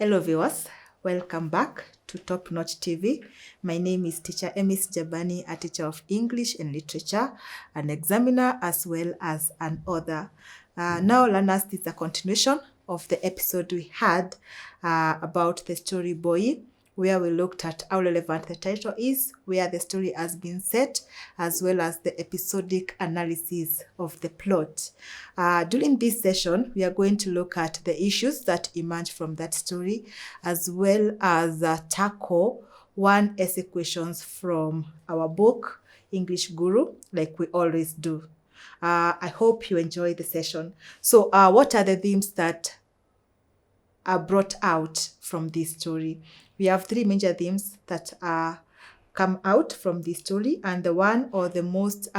Hello viewers, welcome back to Top Notch TV. My name is Tr.Emis Njabani, a teacher of English and literature, an examiner as well as an author. Now learners, this is a continuation of the episode we had about the story Boyi, where we looked at how relevant the title is, where the story has been set, as well as the episodic analysis of the plot. During this session, we are going to look at the issues that emerge from that story, as well as tackle one essay questions from our book, English Guru, like we always do. I hope you enjoy the session. So what are the themes that are brought out from this story? We have three major themes that come out from this story, and the one or the most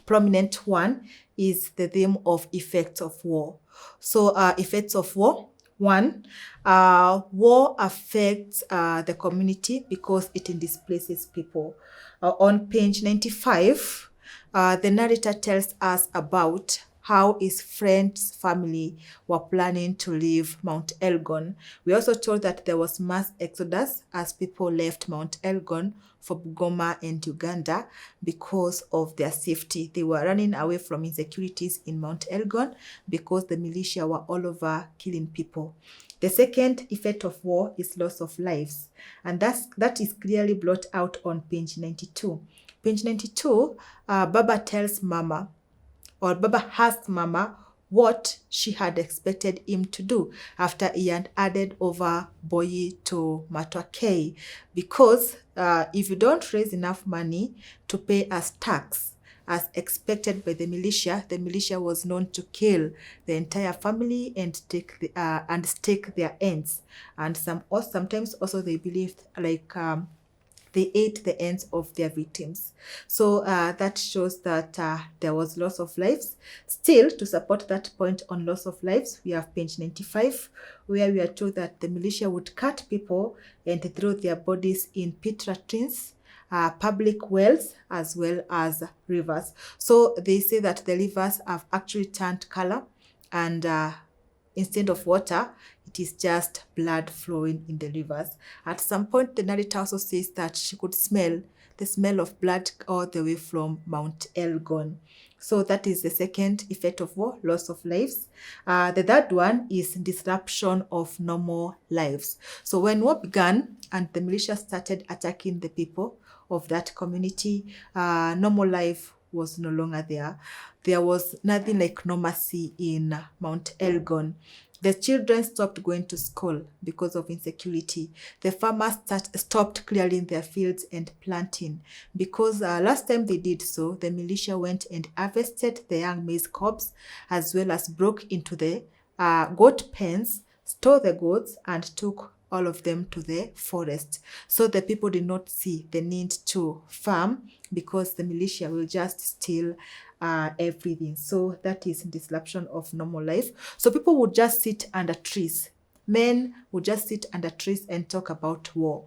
prominent one is the theme of effects of war. So effects of war. One, war affects the community because it displaces people. On page 95, the narrator tells us about how his friend's family were planning to leave Mount Elgon. We also told that there was mass exodus as people left Mount Elgon for Bungoma and Uganda because of their safety. They were running away from insecurities in Mount Elgon because the militia were all over killing people. The second effect of war is loss of lives, and that is clearly brought out on page 92. Page 92, Baba tells Mama, or Baba asked Mama what she had expected him to do after he had added over Boyi to Matwakei, because if you don't raise enough money to pay as tax as expected by the militia was known to kill the entire family and stake their ends, and sometimes also they believed they ate the ends of their victims. So that shows that there was loss of lives. Still, to support that point on loss of lives, we have page 95, where we are told that the militia would cut people and throw their bodies in pit latrines, public wells, as well as rivers. So they say that the rivers have actually turned color, and instead of water, it is just blood flowing in the rivers. At some point, the narrator also says that she could smell the smell of blood all the way from Mount Elgon. So that is the second effect of war, loss of lives. The third one is disruption of normal lives. So when war began and the militia started attacking the people of that community, normal life was no longer there. There was nothing like normalcy in Mount Elgon. The children stopped going to school because of insecurity. The farmers stopped clearing their fields and planting because last time they did so, the militia went and harvested the young maize cobs, as well as broke into the goat pens, stole the goats, and took all of them to the forest. So the people did not see the need to farm because the militia will just steal everything. So that is disruption of normal life. So people would just sit under trees. Men would just sit under trees and talk about war.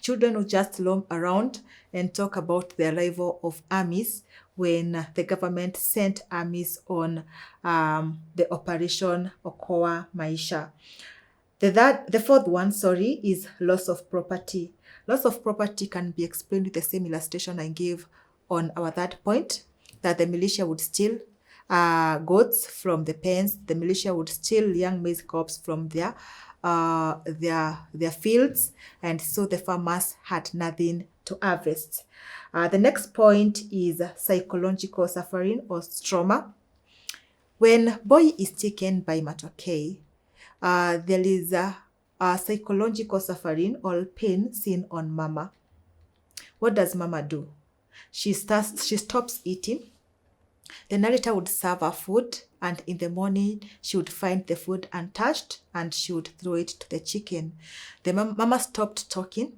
Children would just roam around and talk about the arrival of armies when the government sent armies on the Operation Okoa Maisha. The fourth one, is loss of property. Loss of property can be explained with the same illustration I gave on our third point, that the militia would steal goats from the pens. The militia would steal young maize cobs from their fields, and so the farmers had nothing to harvest. The next point is psychological suffering or trauma. When Boyi is taken by Matwakei, there is a psychological suffering or pain seen on Mama. What does Mama do? She stops eating. The narrator would serve her food, and in the morning she would find the food untouched and she would throw it to the chicken. The Mama stopped talking.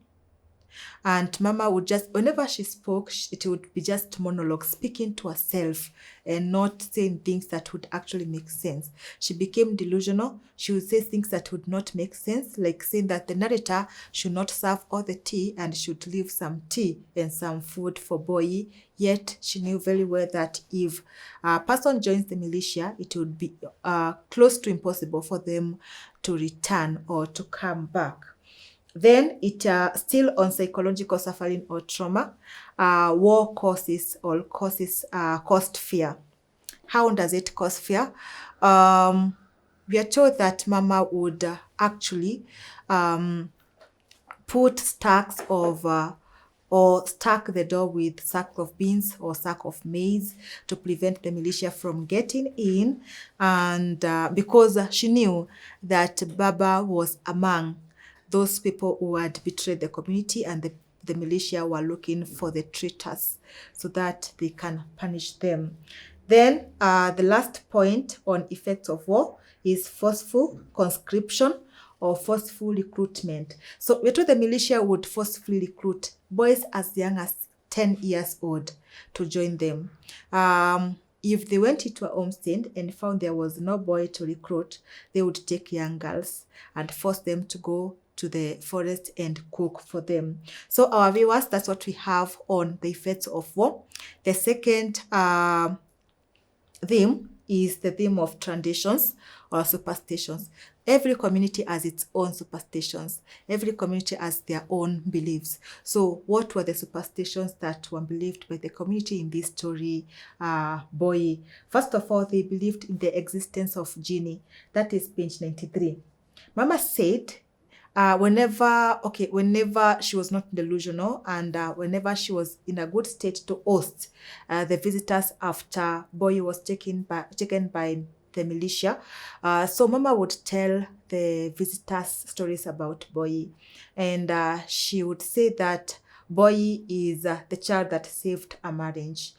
And Mama would just, whenever she spoke, it would be just monologue, speaking to herself and not saying things that would actually make sense. She became delusional. She would say things that would not make sense, like saying that the narrator should not serve all the tea and should leave some tea and some food for Boyi. Yet she knew very well that if a person joins the militia, it would be close to impossible for them to return or to come back. Then it still on psychological suffering or trauma, war caused fear. How does it cause fear? We are told that Mama would actually put stacks of or stack the door with sack of beans or sack of maize to prevent the militia from getting in. And because she knew that Baba was among those people who had betrayed the community, and the militia were looking for the traitors so that they can punish them. Then the last point on effects of war is forceful conscription or forceful recruitment. So we're told the militia would forcefully recruit boys as young as 10 years old to join them. If they went into a homestead and found there was no boy to recruit, they would take young girls and force them to go to the forest and cook for them. So our viewers, that's what we have on the effects of war. The second theme is the theme of traditions or superstitions. Every community has its own superstitions. Every community has their own beliefs. So what were the superstitions that were believed by the community in this story, Boyi? First of all, they believed in the existence of genie. That is page 93. Mama said whenever she was not delusional, and whenever she was in a good state to host the visitors after Boyi was taken by the militia, so Mama would tell the visitors stories about Boyi, and she would say that Boyi is the child that saved a marriage.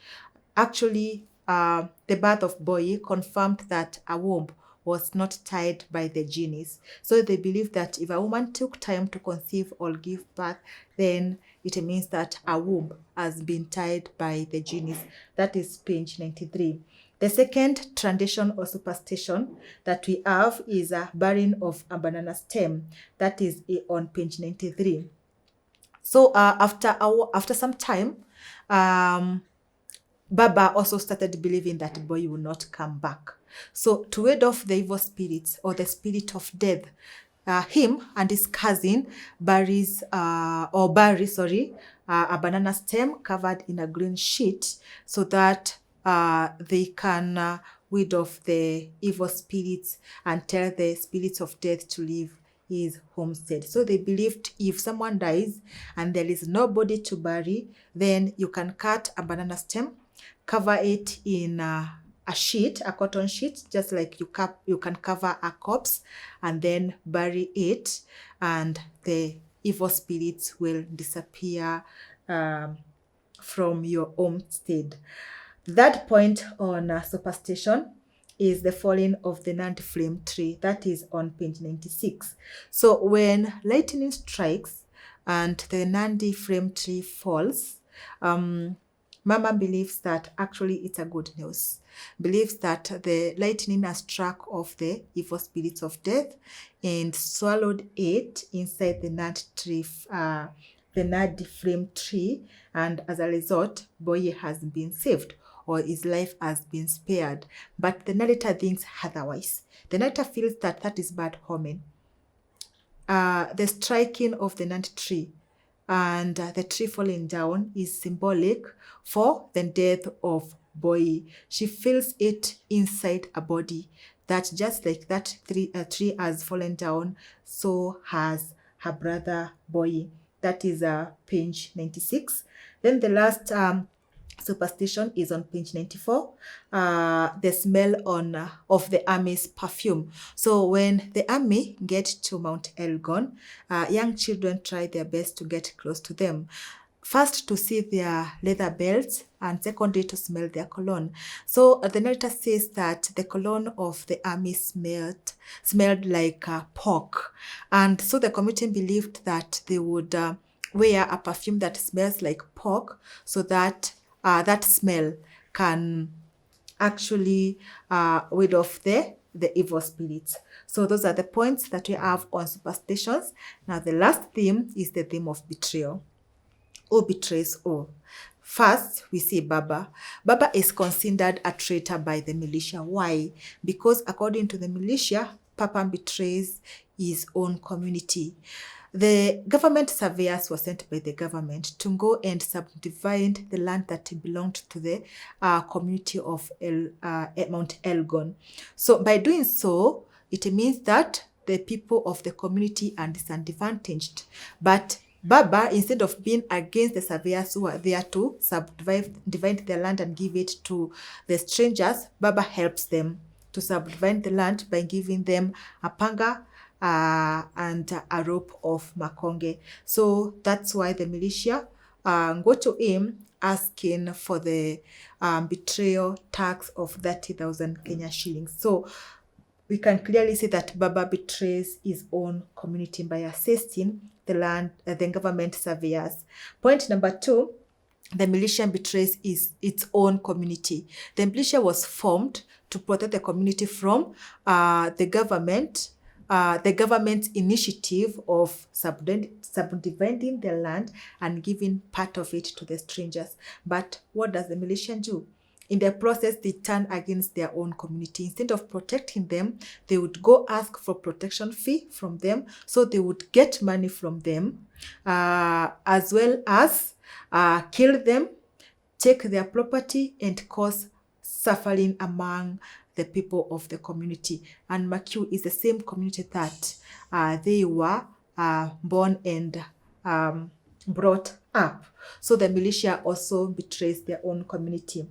Actually, the birth of Boyi confirmed that a womb was not tied by the genies. So they believe that if a woman took time to conceive or give birth, then it means that a womb has been tied by the genies. That is page 93. The second tradition or superstition that we have is a burying of a banana stem. That is on page 93. So after some time, Baba also started believing that Boyi will not come back. So to ward off the evil spirits or the spirit of death, him and his cousin bury a banana stem covered in a green sheet so that they can ward off the evil spirits and tell the spirits of death to leave his homestead. So they believed if someone dies and there is nobody to bury, then you can cut a banana stem, cover it in a cotton sheet, just like you can cover a corpse, and then bury it, and the evil spirits will disappear from your homestead. That point on superstition is the falling of the Nandi flame tree. That is on page 96. So when lightning strikes and the Nandi flame tree falls, Mama believes that actually it's a good news. Believes that the lightning has struck off the evil spirits of death and swallowed it inside the Nandi flame tree, and as a result, Boyi has been saved, or his life has been spared. But the narrator thinks otherwise. The narrator feels that that is bad omen. The striking of the Nandi tree and the tree falling down is symbolic for the death of Boyi. She feels it inside her body, that just like that tree has fallen down, so has her brother Boyi. That is page 96. Then the last superstition is on page 94, the smell of the army's perfume. So when the army get to Mount Elgon, young children try their best to get close to them. First, to see their leather belts, and secondly, to smell their cologne. So the narrator says that the cologne of the army smelled like pork. And so the community believed that they would wear a perfume that smells like pork, so that that smell can actually rid off the evil spirits. So those are the points that we have on superstitions. Now the last theme is the theme of betrayal. Who betrays who? First, we see Baba. Baba is considered a traitor by the militia. Why? Because according to the militia, Papa betrays his own community. The government surveyors were sent by the government to go and subdivide the land that belonged to the community of Mount Elgon. So by doing so, it means that the people of the community are disadvantaged. But Baba, instead of being against the surveyors who are there to divide their land and give it to the strangers, Baba helps them to subdivide the land by giving them a panga and a rope of makonge. So that's why the militia go to him asking for the betrayal tax of 30,000 Kenya shillings. So we can clearly see that Baba betrays his own community by assisting the government surveyors. Point number 2, the militia betrays its own community. The militia was formed to protect the community from the government's initiative of subdividing the land and giving part of it to the strangers. But what does the militia do? In the process, they turn against their own community. Instead of protecting them, they would go ask for protection fee from them. So they would get money from them, as well as kill them, take their property, and cause suffering among the people of the community. And Makiu is the same community that they were born and brought up. So the militia also betrays their own community.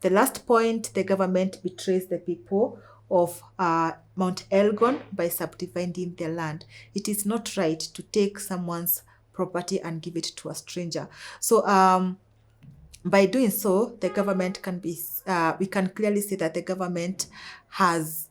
The last point, the government betrays the people of Mount Elgon by subdividing their land. It is not right to take someone's property and give it to a stranger. So by doing so, the government can be, we can clearly see that the government was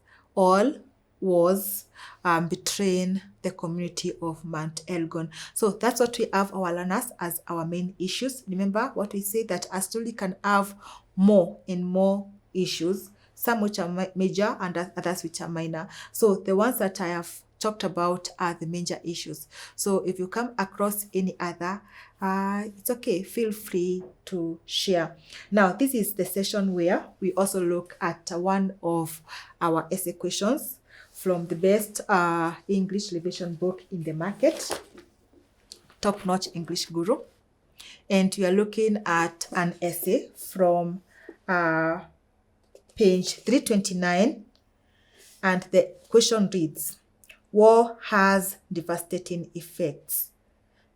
betraying the community of Mount Elgon. So that's what we have our learners as our main issues. Remember what we say, that a story can have more and more issues, some which are major and others which are minor. So the ones that I have talked about are the major issues. So if you come across any other, it's okay, feel free to share. Now, this is the session where we also look at one of our essay questions from the best English revision book in the market, Top Notch English Guru. And we are looking at an essay from page 329, and the question reads, war has devastating effects.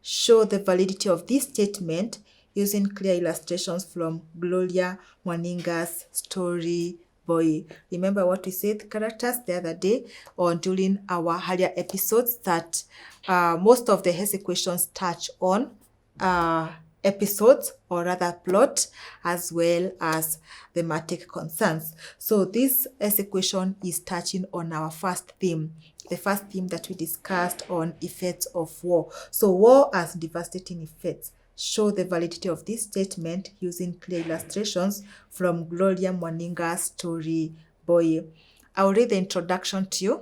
Show the validity of this statement using clear illustrations from Gloria Mwaninga's story, Boyi. Remember what we said, characters, the other day or during our earlier episodes, that most of the essay questions touch on episodes, or rather plot, as well as thematic concerns. So this essay question is touching on our first theme, the first theme that we discussed on effects of war. So war has devastating effects. Show the validity of this statement using clear illustrations from Gloria Mwaninga's story, Boyi. I'll read the introduction to you,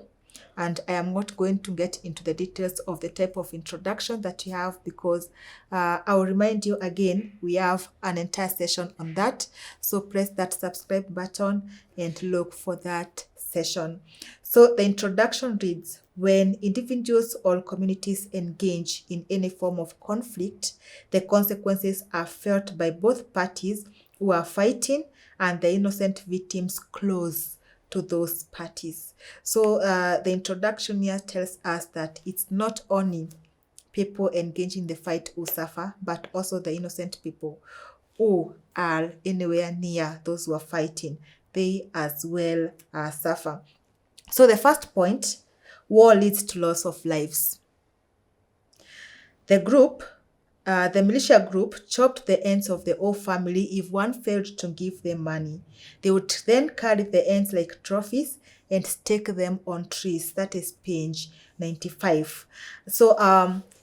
and I am not going to get into the details of the type of introduction that you have, because I'll remind you again, we have an entire session on that. So press that subscribe button and look for that session. So the introduction reads, when individuals or communities engage in any form of conflict, the consequences are felt by both parties who are fighting and the innocent victims close to those parties. So the introduction here tells us that it's not only people engaging in the fight who suffer, but also the innocent people who are anywhere near those who are fighting. They as well suffer. So the first point, war leads to loss of lives. The militia group chopped the ends of the whole family if one failed to give them money. They would then carry the ends like trophies and stake them on trees, that is pinch, 95. So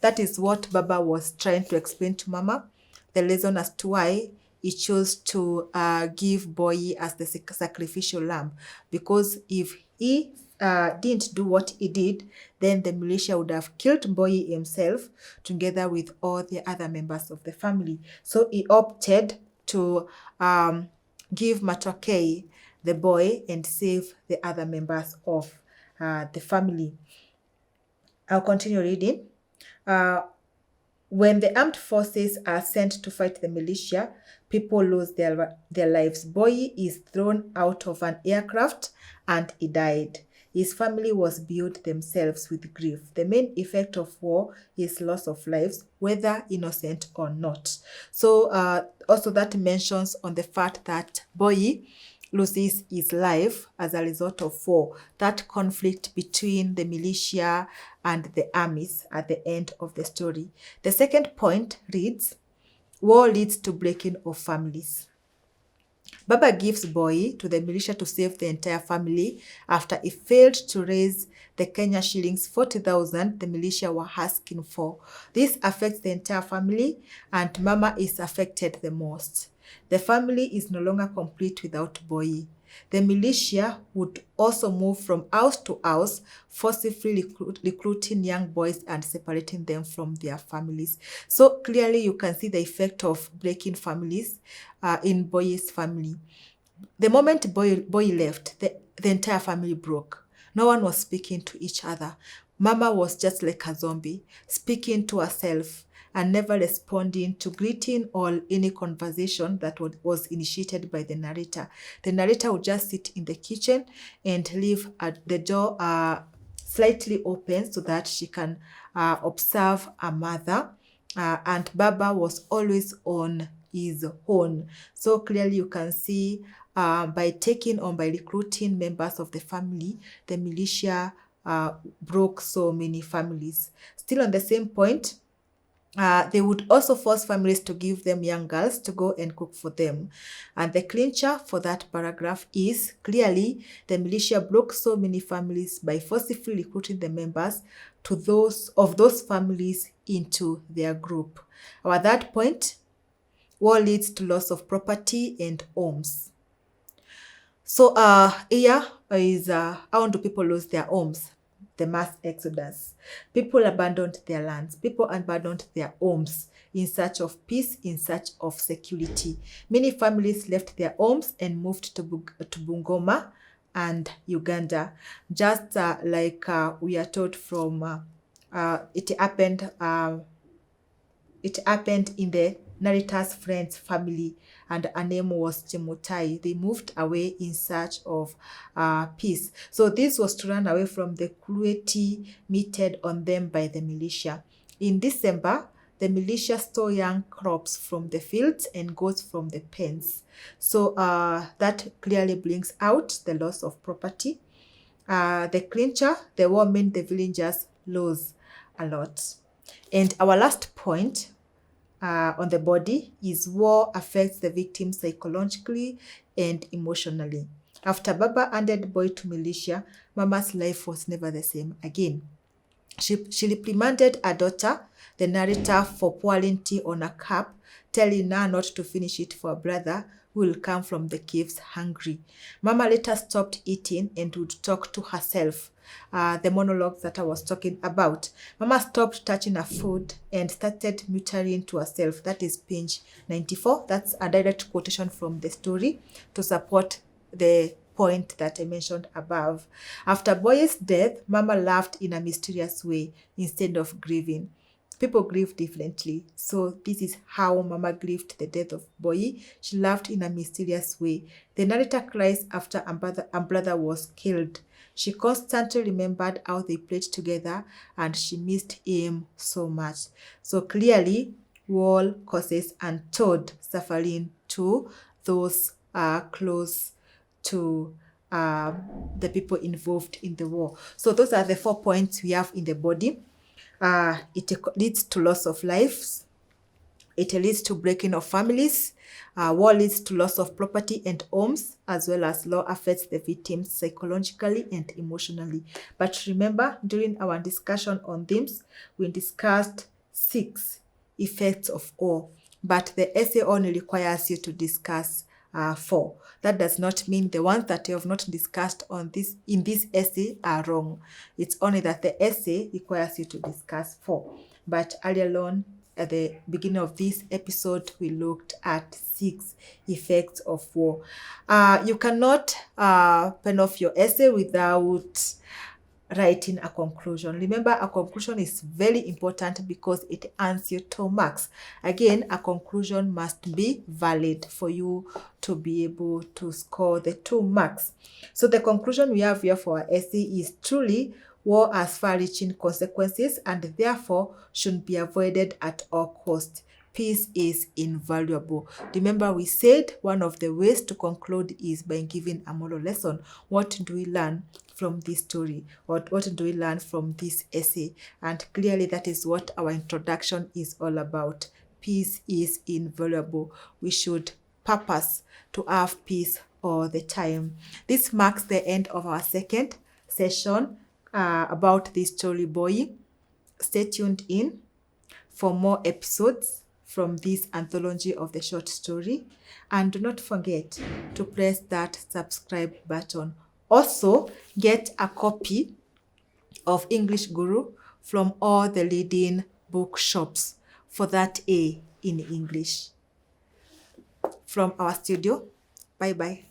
that is what Baba was trying to explain to Mama, the reason as to why he chose to give Boyi as the sacrificial lamb, because if he didn't do what he did, then the militia would have killed Boyi himself together with all the other members of the family. So he opted to give Matokei the boy and save the other members of the family. I'll continue reading. When the armed forces are sent to fight the militia, people lose their lives. Boyi is thrown out of an aircraft and he died. His family was beyond themselves with grief. The main effect of war is loss of lives, whether innocent or not. So also that mentions on the fact that Boyi loses his life as a result of war, that conflict between the militia and the armies at the end of the story. The second point reads, war leads to breaking of families. Baba gives Boyi to the militia to save the entire family after he failed to raise the Kenya shillings 40,000 the militia were asking for. This affects the entire family and Mama is affected the most. The family is no longer complete without Boyi. The militia would also move from house to house, forcibly recruiting young boys and separating them from their families. So clearly you can see the effect of breaking families in Boyi's family. The moment Boyi left, the entire family broke. No one was speaking to each other. Mama was just like a zombie, speaking to herself and never responding to greeting or any conversation that was initiated by the narrator. The narrator would just sit in the kitchen and leave the door slightly open so that she can observe her mother. And Baba was always on his own. So clearly you can see by taking on, by recruiting members of the family, the militia broke so many families. Still on the same point, they would also force families to give them young girls to go and cook for them. And the clincher for that paragraph is clearly the militia broke so many families by forcibly recruiting the members to those families into their group. At that point, war leads to loss of property and homes. So here is how do people lose their homes? The mass exodus. People abandoned their lands. People abandoned their homes in search of peace, in search of security. Many families left their homes and moved to Bungoma and Uganda. Just like we are told from it happened in the narrator's friend's family, and her name was Chemutai. They moved away in search of peace. So this was to run away from the cruelty meted on them by the militia. In December, the militia stole young crops from the fields and goats from the pens. So that clearly brings out the loss of property. The clincher, the war meant the villagers lose a lot. And our last point on the body is war affects the victim psychologically and emotionally. After Baba handed Boyi to militia, Mama's life was never the same again. She reprimanded her daughter, the narrator, for pouring tea on a cup, telling her not to finish it for her brother who will come from the caves hungry. Mama later stopped eating and would talk to herself. The monologues that I was talking about. Mama stopped touching her food and started muttering to herself. That is page 94. That's a direct quotation from the story to support the point that I mentioned above. After Boyi's death, Mama laughed in a mysterious way instead of grieving. People grieve differently. So this is how Mama grieved the death of Boyi. She laughed in a mysterious way. The narrator cries after her brother was killed. She constantly remembered how they played together and she missed him so much. So clearly, war causes untold suffering to those close to the people involved in the war. So those are the 4 points we have in the body. It leads to loss of lives. It leads to breaking of families. War leads to loss of property and homes, as well as law affects the victims psychologically and emotionally. But remember, during our discussion on themes, we discussed 6 effects of war, but the essay only requires you to discuss 4. That does not mean the ones that you have not discussed on this in this essay are wrong. It's only that the essay requires you to discuss 4. But earlier on, at the beginning of this episode, we looked at 6 effects of war. You cannot pen off your essay without writing a conclusion. Remember, a conclusion is very important because it earns you 2 marks. Again, a conclusion must be valid for you to be able to score the 2 marks. So the conclusion we have here for our essay is truly war has far-reaching consequences and therefore should be avoided at all costs. Peace is invaluable. Remember, we said one of the ways to conclude is by giving a moral lesson. What do we learn from this story? What do we learn from this essay? And clearly that is what our introduction is all about. Peace is invaluable. We should purpose to have peace all the time. This marks the end of our second session about this story, Boyi. Stay tuned in for more episodes from this anthology of the short story, and do not forget to press that subscribe button. Also, get a copy of English Guru from all the leading bookshops for that A in English. From our studio, bye bye.